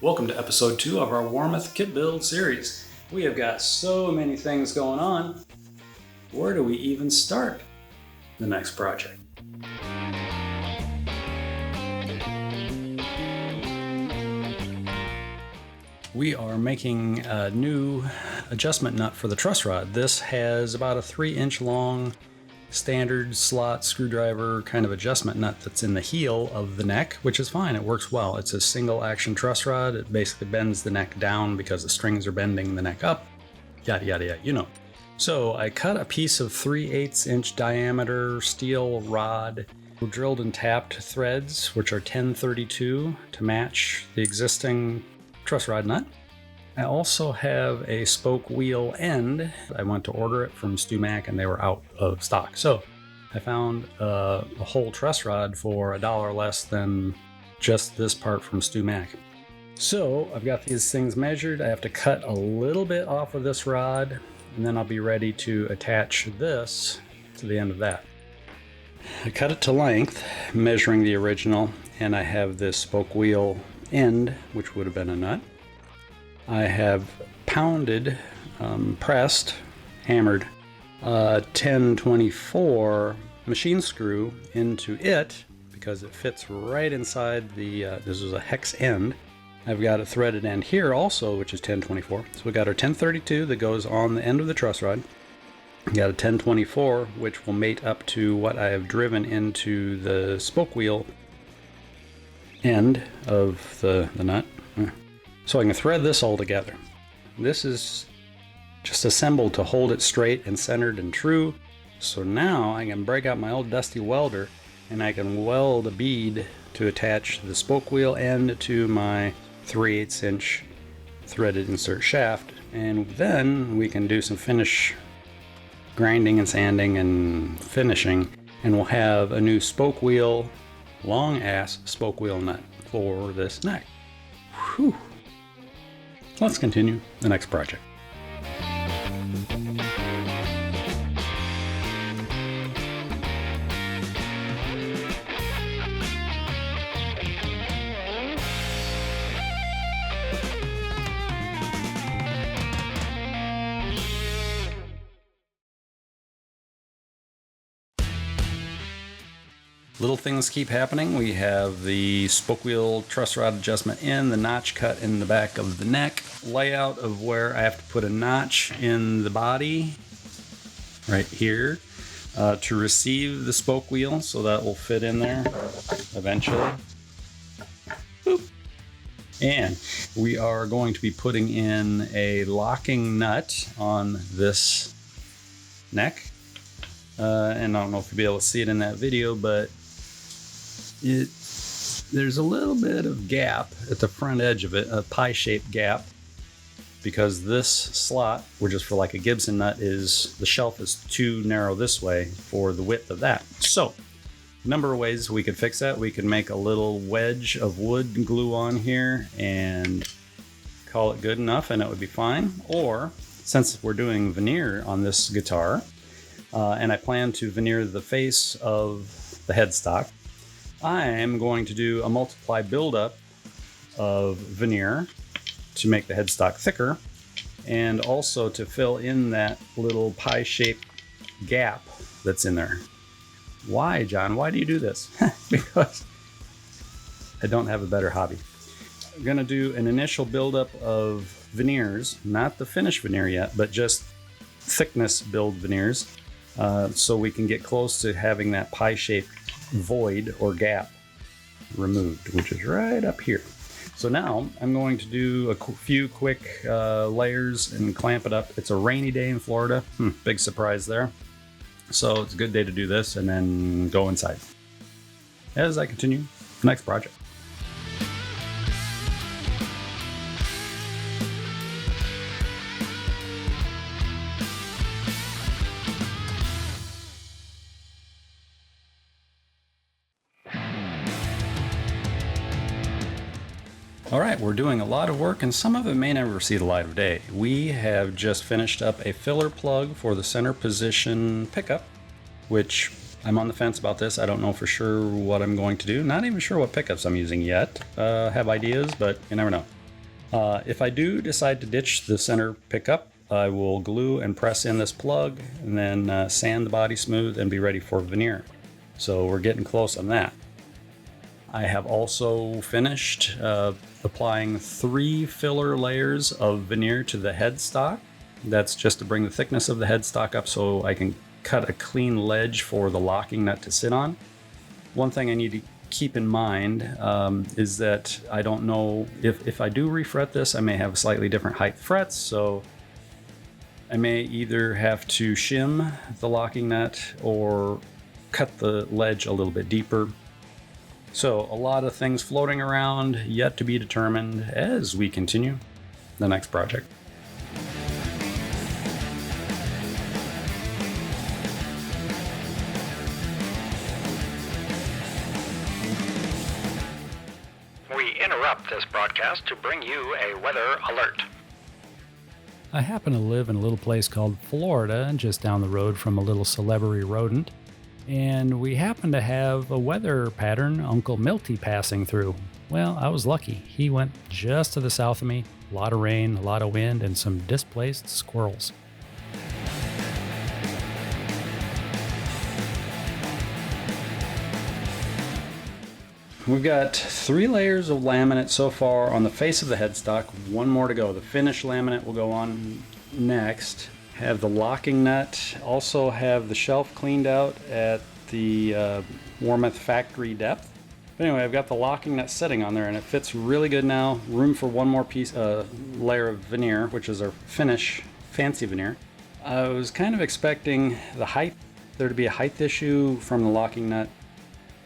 Welcome to episode 2 of our Warmoth kit build series. We have got so many things going on. Where do we even start the next project? We are making a new adjustment nut for the truss rod. This has about a 3-inch long standard slot screwdriver kind of adjustment nut that's in the heel of the neck, which is fine. It works well. It's a single action truss rod. It basically bends the neck down because the strings are bending the neck up. Yada, yada, yada, you know. So I cut a piece of 3/8 inch diameter steel rod, drilled and tapped threads, which are 1032 to match the existing truss rod nut. I also have a spoke wheel end. I went to order it from StuMac and they were out of stock. So I found a whole truss rod for $1 less than just this part from StuMac. So I've got these things measured. I have to cut a little bit off of this rod and then I'll be ready to attach this to the end of that. I cut it to length, measuring the original, and I have this spoke wheel end, which would have been a nut. I have pounded, pressed, hammered 1024 machine screw into it because it fits right inside the, this is a hex end. I've got a threaded end here also, which is 1024. So we got our 1032 that goes on the end of the truss rod. We got a 1024, which will mate up to what I have driven into the spoke wheel end of the nut. So I can thread this all together. This is just assembled to hold it straight and centered and true. So now I can break out my old dusty welder and I can weld a bead to attach the spoke wheel end to my 3/8 inch threaded insert shaft. And then we can do some finish grinding and sanding and finishing. And we'll have a new spoke wheel, long ass spoke wheel nut for this neck. Whew. Let's continue the next project. Little things keep happening. We have the spoke wheel truss rod adjustment in, the notch cut in the back of the neck, layout of where I have to put a notch in the body right here to receive the spoke wheel, so that will fit in there eventually. Boop. And we are going to be putting in a locking nut on this neck. And I don't know if you'll be able to see it in that video, but there's a little bit of gap at the front edge of it, a pie-shaped gap, because this slot, which is for like a Gibson nut, the shelf is too narrow this way for the width of that. So a number of ways we could fix that. We could make a little wedge of wood and glue on here and call it good enough and it would be fine. Or since we're doing veneer on this guitar, and I plan to veneer the face of the headstock, I'm going to do a multiply buildup of veneer to make the headstock thicker and also to fill in that little pie-shaped gap that's in there. Why, John? Why do you do this? Because I don't have a better hobby. I'm going to do an initial buildup of veneers, not the finished veneer yet, but just thickness build veneers, so we can get close to having that pie-shaped void or gap removed, which is right up here. So now I'm going to do a few quick layers and clamp it up. It's a rainy day in Florida. Big surprise there. So it's a good day to do this and then go inside as I continue the next project. All right, we're doing a lot of work and some of it may never see the light of day. We have just finished up a filler plug for the center position pickup, which I'm on the fence about this. I don't know for sure what I'm going to do. Not even sure what pickups I'm using yet. Have ideas, but you never know. If I do decide to ditch the center pickup, I will glue and press in this plug and then sand the body smooth and be ready for veneer. So we're getting close on that. I have also finished applying 3 filler layers of veneer to the headstock. That's just to bring the thickness of the headstock up so I can cut a clean ledge for the locking nut to sit on. One thing I need to keep in mind is that I don't know if I do refret this, I may have slightly different height frets, so I may either have to shim the locking nut or cut the ledge a little bit deeper. So a lot of things floating around, yet to be determined as we continue the next project. We interrupt this broadcast to bring you a weather alert. I happen to live in a little place called Florida, just down the road from a little celebrity rodent, and we happen to have a weather pattern, Uncle Milty, passing through. Well, I was lucky. He went just to the south of me. A lot of rain, a lot of wind, and some displaced squirrels. We've got 3 layers of laminate so far on the face of the headstock, 1 more to go. The finished laminate will go on next. Have the locking nut, also have the shelf cleaned out at the Warmoth factory depth. But anyway, I've got the locking nut sitting on there and it fits really good now. Room for 1 more piece, layer of veneer, which is our finish fancy veneer. I was kind of expecting there to be a height issue from the locking nut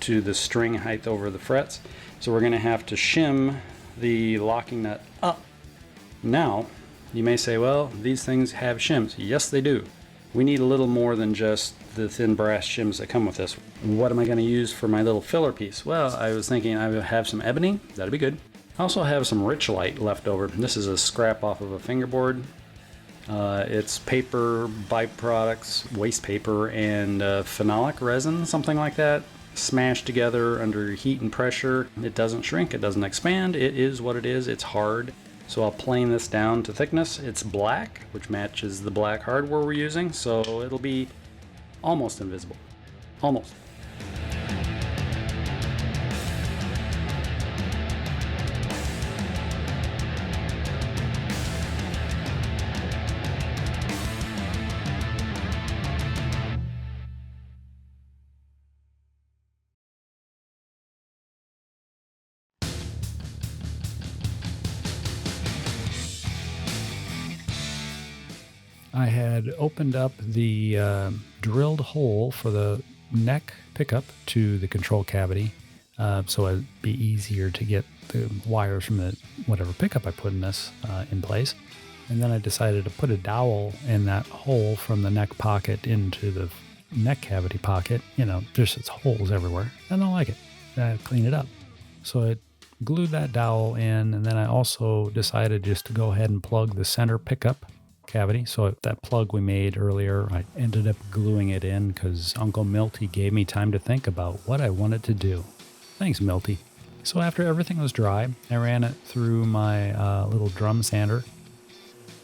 to the string height over the frets. So we're going to have to shim the locking nut up. Now, you may say, well, these things have shims. Yes, they do. We need a little more than just the thin brass shims that come with this. What am I going to use for my little filler piece? Well, I was thinking I would have some ebony. That'd be good. I also have some Richlite left over. This is a scrap off of a fingerboard. It's paper byproducts, waste paper, and phenolic resin, something like that, smashed together under heat and pressure. It doesn't shrink, it doesn't expand. It is what it is. It's hard. So I'll plane this down to thickness. It's black, which matches the black hardware we're using, so it'll be almost invisible. Almost. I had opened up the drilled hole for the neck pickup to the control cavity, so it'd be easier to get the wires from the whatever pickup I put in this in place. And then I decided to put a dowel in that hole from the neck pocket into the neck cavity pocket. You know, there's holes everywhere. I don't like it. I clean it up. So I glued that dowel in, and then I also decided just to go ahead and plug the center pickup cavity. So that plug we made earlier, I ended up gluing it in because Uncle Milty gave me time to think about what I wanted to do. Thanks, Milty. So after everything was dry, I ran it through my little drum sander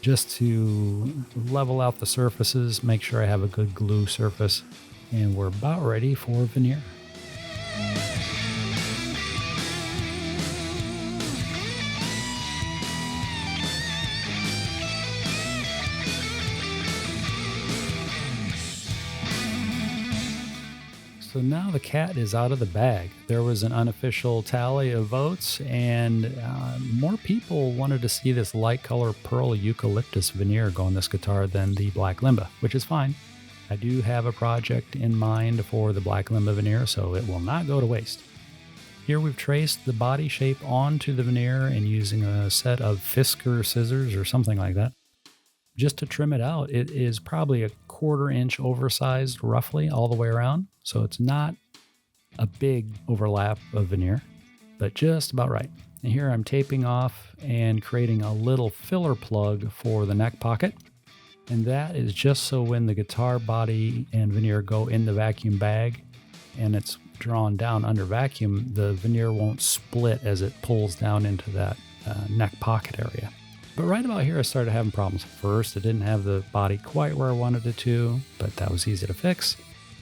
just to level out the surfaces, make sure I have a good glue surface, and we're about ready for veneer. So now the cat is out of the bag. There was an unofficial tally of votes, and more people wanted to see this light color pearl eucalyptus veneer go on this guitar than the black limba, which is fine. I do have a project in mind for the black limba veneer, so it will not go to waste. Here we've traced the body shape onto the veneer and using a set of Fisker scissors or something like that. Just to trim it out, it is probably a 1/4 inch oversized roughly all the way around. So it's not a big overlap of veneer, but just about right. And here I'm taping off and creating a little filler plug for the neck pocket. And that is just so when the guitar body and veneer go in the vacuum bag and it's drawn down under vacuum, the veneer won't split as it pulls down into that neck pocket area. But right about here, I started having problems. First, it didn't have the body quite where I wanted it to, but that was easy to fix.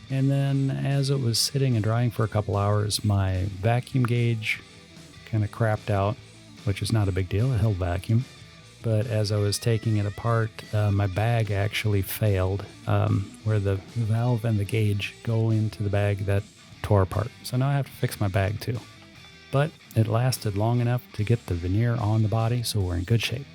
And then as it was sitting and drying for a couple hours, my vacuum gauge kind of crapped out, which is not a big deal. It held vacuum. But as I was taking it apart, my bag actually failed, where the valve and the gauge go into the bag. That tore apart. So now I have to fix my bag too. But it lasted long enough to get the veneer on the body, so we're in good shape.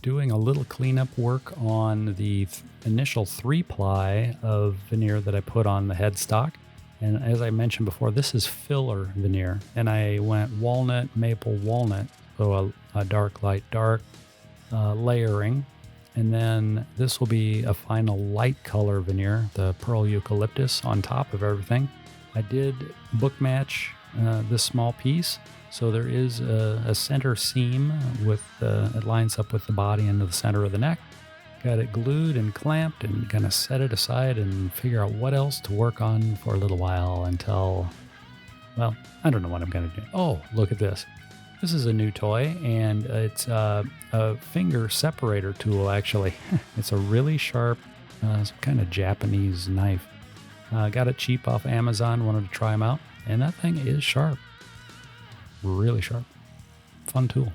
Doing a little cleanup work on the initial 3-ply of veneer that I put on the headstock. And as I mentioned before, this is filler veneer. And I went walnut, maple, walnut, so a dark, light, dark layering. And then this will be a final light color veneer, the pearl eucalyptus on top of everything. I did book match this small piece. So there is a center seam with it lines up with the body into the center of the neck. Got it glued and clamped and gonna set it aside and figure out what else to work on for a little while until, well, I don't know what I'm gonna do. Oh, look at this. This is a new toy, and it's a finger separator tool, actually. It's a really sharp, some kind of Japanese knife. Got it cheap off Amazon, wanted to try them out, and that thing is sharp. Really sharp. Fun tool.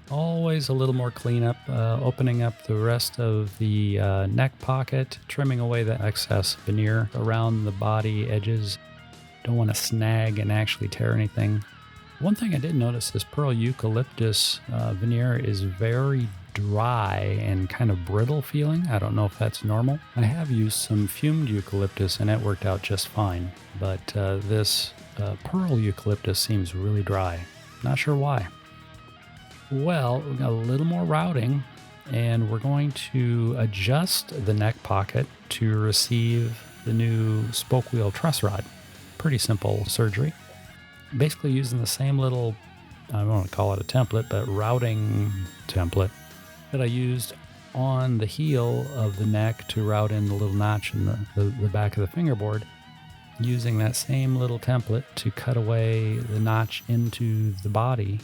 Always a little more cleanup, opening up the rest of the neck pocket, trimming away the excess veneer around the body edges. Don't want to snag and actually tear anything. One thing I did notice, this pearl eucalyptus veneer is very dry and kind of brittle feeling. I don't know if that's normal. I have used some fumed eucalyptus and it worked out just fine, but this pearl eucalyptus seems really dry. Not sure why. Well, we got a little more routing, and we're going to adjust the neck pocket to receive the new spoke wheel truss rod. Pretty simple surgery. Basically using the same little, I don't want to call it a template, but routing template that I used on the heel of the neck to route in the little notch in the back of the fingerboard. Using that same little template to cut away the notch into the body.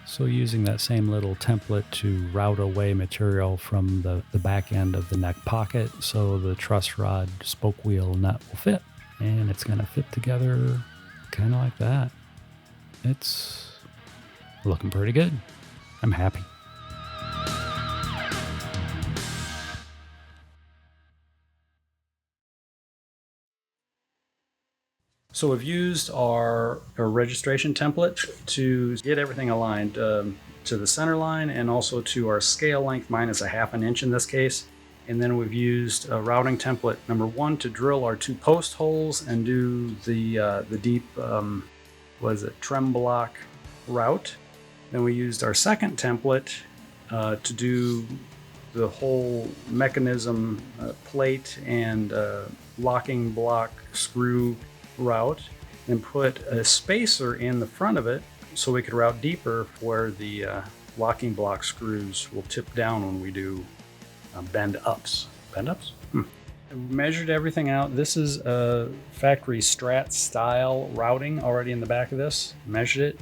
So using that same little template to route away material from the back end of the neck pocket so the truss rod spoke wheel nut will fit. And it's going to fit together kind of like that. It's looking pretty good. I'm happy. So we've used our registration template to get everything aligned to the center line and also to our scale length minus a half an inch in this case. And then we've used a routing template number 1 to drill our 2 post holes and do the deep, trem block route. Then we used our second template to do the whole mechanism plate and locking block screw route, and put a spacer in the front of it so we could route deeper where the locking block screws will tip down when we do bend ups. Bend ups? Measured everything out. This is a factory Strat style routing already in the back of this. Measured it.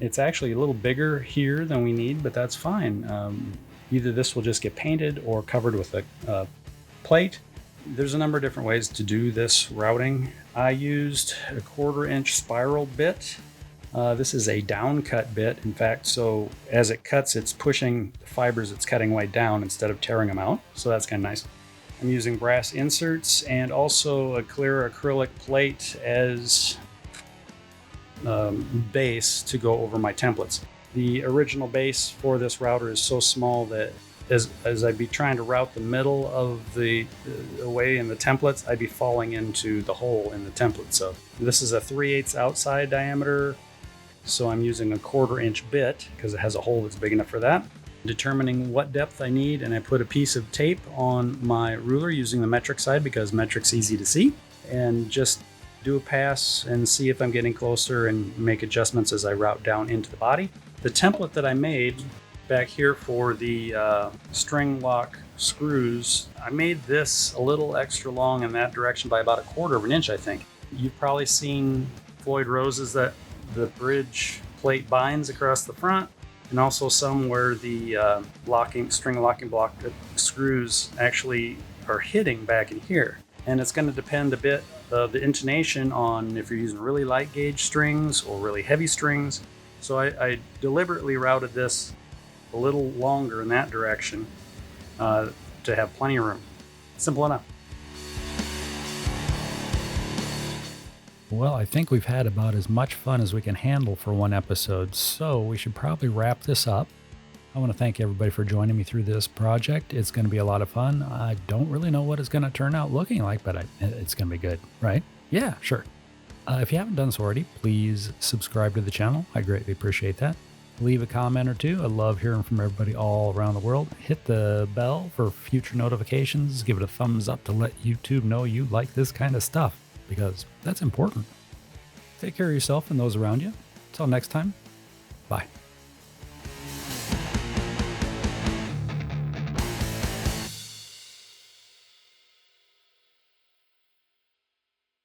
It's actually a little bigger here than we need, but that's fine. Either this will just get painted or covered with a plate. There's a number of different ways to do this routing. I used a 1/4 inch spiral bit. This is a down cut bit, in fact, so as it cuts, it's pushing the fibers it's cutting way down instead of tearing them out, so that's kind of nice. I'm using brass inserts and also a clear acrylic plate as base to go over my templates. The original base for this router is so small that as I'd be trying to route the middle of the way in the templates, I'd be falling into the hole in the template. So this is a 3/8 outside diameter. So I'm using a 1/4 inch bit because it has a hole that's big enough for that. determining what depth I need, and I put a piece of tape on my ruler using the metric side because metric's easy to see, and just do a pass and see if I'm getting closer and make adjustments as I route down into the body. The template that I made back here for the string lock screws, I made this a little extra long in that direction by about 1/4 of an inch, I think. You've probably seen Floyd Rose's that the bridge plate binds across the front, and also some where the string locking block screws actually are hitting back in here. And it's going to depend a bit of the intonation on if you're using really light gauge strings or really heavy strings. So I deliberately routed this a little longer in that direction to have plenty of room. Simple enough. Well, I think we've had about as much fun as we can handle for one episode, so we should probably wrap this up. I want to thank everybody for joining me through this project. It's going to be a lot of fun. I don't really know what it's going to turn out looking like, but it's going to be good, right? Yeah, sure. If you haven't done so already, please subscribe to the channel. I greatly appreciate that. Leave a comment or two. I love hearing from everybody all around the world. Hit the bell for future notifications. Give it a thumbs up to let YouTube know you like this kind of stuff, because that's important. Take care of yourself and those around you. Until next time, bye.